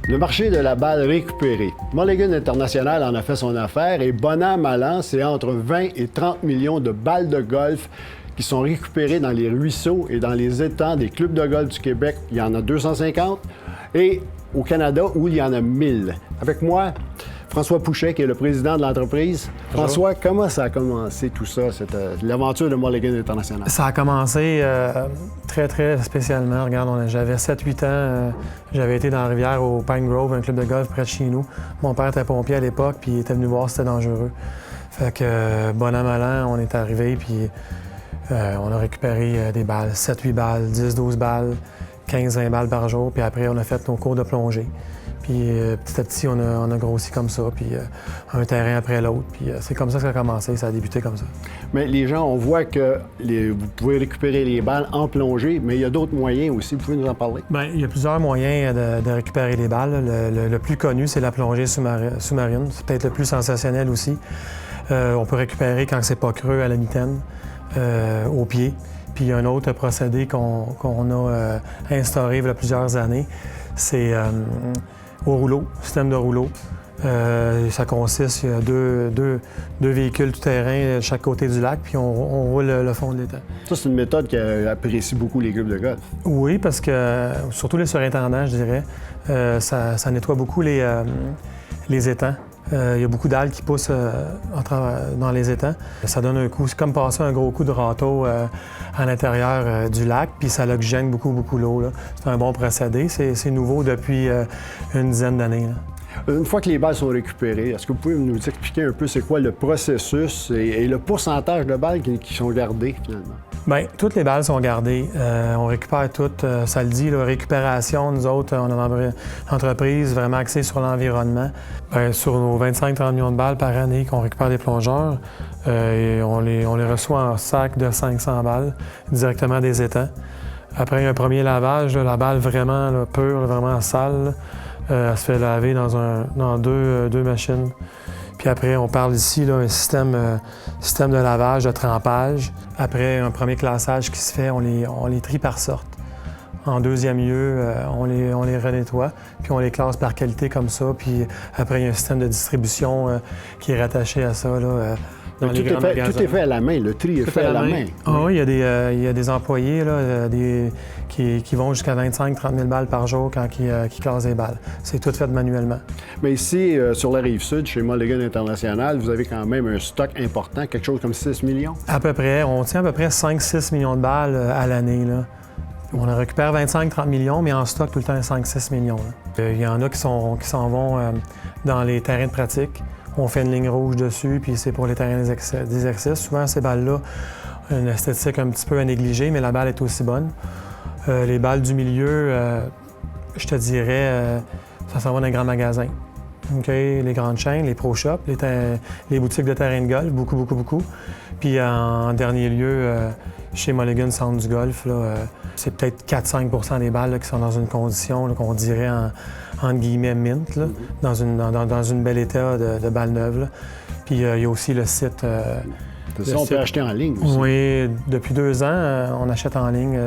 Le marché de la balle récupérée. Mulligan International en a fait son affaire et bon an, mal an, c'est entre 20 et 30 millions de balles de golf qui sont récupérées dans les ruisseaux et dans les étangs des clubs de golf du Québec. Il y en a 250 et au Canada où il y en a 1000. Avec moi, François Pouchet, qui est le président de l'entreprise. Bonjour. François, comment ça a commencé tout ça, l'aventure de Mulligan International? Ça a commencé très, très spécialement. Regarde, j'avais 7-8 ans. J'avais été dans la rivière au Pine Grove, un club de golf près de chez nous. Mon père était pompier à l'époque, puis il était venu voir si c'était dangereux. Fait que, bon an, mal an, on est arrivé, puis on a récupéré des balles, 7-8 balles, 10-12 balles, 15-20 balles par jour, puis après, on a fait nos cours de plongée. Puis petit à petit, on a grossi comme ça, puis un terrain après l'autre. Puis c'est comme ça que ça a commencé, ça a débuté comme ça. Mais les gens, on voit que vous pouvez récupérer les balles en plongée, mais il y a d'autres moyens aussi. Vous pouvez nous en parler? Bien, il y a plusieurs moyens de récupérer les balles. Le plus connu, c'est la plongée sous-marine. C'est peut-être le plus sensationnel aussi. On peut récupérer quand c'est pas creux à la mitaine, au pied. Puis il y a un autre procédé qu'on a instauré il y a plusieurs années. C'est au rouleau, système de rouleau. Ça consiste, il y a deux véhicules tout-terrain de chaque côté du lac, puis on roule le fond de l'étang. Ça, c'est une méthode qui apprécie beaucoup les clubs de golf. Oui, parce que, surtout les surintendants, je dirais, ça nettoie beaucoup les étangs. Il y a beaucoup d'algues qui poussent dans les étangs. Ça donne un coup, c'est comme passer un gros coup de râteau à l'intérieur du lac, puis ça oxygène beaucoup, beaucoup l'eau. C'est un bon procédé. C'est nouveau depuis une dizaine d'années. Une fois que les balles sont récupérées, est-ce que vous pouvez nous expliquer un peu c'est quoi le processus et le pourcentage de balles qui sont gardées finalement? Bien, toutes les balles sont gardées. On récupère toutes. Ça le dit, la récupération, nous autres, on a une entreprise vraiment axée sur l'environnement. Bien, sur nos 25-30 millions de balles par année qu'on récupère des plongeurs, et on les reçoit en sac de 500 balles directement des étangs. Après un premier lavage, la balle vraiment pure, vraiment sale, elle se fait laver dans deux machines. Puis après, on parle ici d'un système de lavage, de trempage. Après un premier classage qui se fait, on les trie par sorte. En deuxième lieu, on les renettoie, puis on les classe par qualité comme ça. Puis après, il y a un système de distribution qui est rattaché à ça, dans les grands magasins. Tout est fait à la main, le tri est fait à la main. Ah oui, il y a des employés qui vont jusqu'à 25-30 000 balles par jour quand ils classent des balles. C'est tout fait manuellement. Mais ici, sur la Rive-Sud, chez Mulligan International, vous avez quand même un stock important, quelque chose comme 6 millions? À peu près. On tient à peu près 5-6 millions de balles à l'année. On en récupère 25-30 millions, mais en stock tout le temps 5-6 millions. Il y en a qui s'en vont dans les terrains de pratique. On fait une ligne rouge dessus, puis c'est pour les terrains d'exercice. Souvent, ces balles-là, une esthétique un petit peu à négliger, mais la balle est aussi bonne. Les balles du milieu, je te dirais, ça s'en va dans les grands magasins. Okay? Les grandes chaînes, les pro shops, les boutiques de terrain de golf, beaucoup, beaucoup, beaucoup. Puis en dernier lieu, chez Mulligan Centre du golf, c'est peut-être 4-5 des balles qui sont dans une condition qu'on dirait entre guillemets mint, dans une bel état de balles neuves. Puis il y a aussi le site. Ça, on peut acheter en ligne aussi. Oui, depuis 2 ans, on achète en ligne.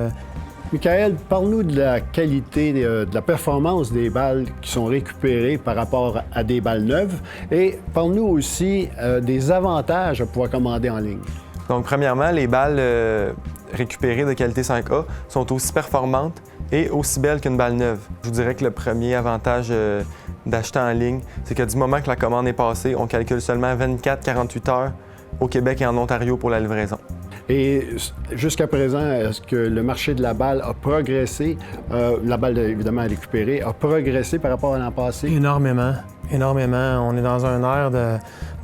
Michael, parle-nous de la qualité, de la performance des balles qui sont récupérées par rapport à des balles neuves et parle-nous aussi des avantages à pouvoir commander en ligne. Donc, premièrement, les balles récupérées de qualité 5A sont aussi performantes et aussi belles qu'une balle neuve. Je vous dirais que le premier avantage d'acheter en ligne, c'est que du moment que la commande est passée, on calcule seulement 24-48 heures au Québec et en Ontario pour la livraison. Et jusqu'à présent, est-ce que le marché de la balle a progressé? La balle, évidemment, récupérée, a progressé par rapport à l'an passé? Énormément. Énormément. On est dans un air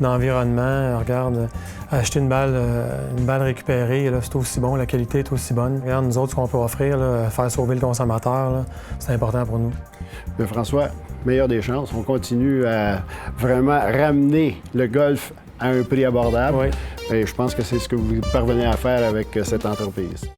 d'environnement. Regarde, acheter une balle récupérée, c'est aussi bon, la qualité est aussi bonne. Regarde, nous autres, ce qu'on peut offrir, faire sauver le consommateur, c'est important pour nous. Bien, François, meilleure des chances. On continue à vraiment ramener le golf à un prix abordable. Oui. Et je pense que c'est ce que vous parvenez à faire avec cette entreprise.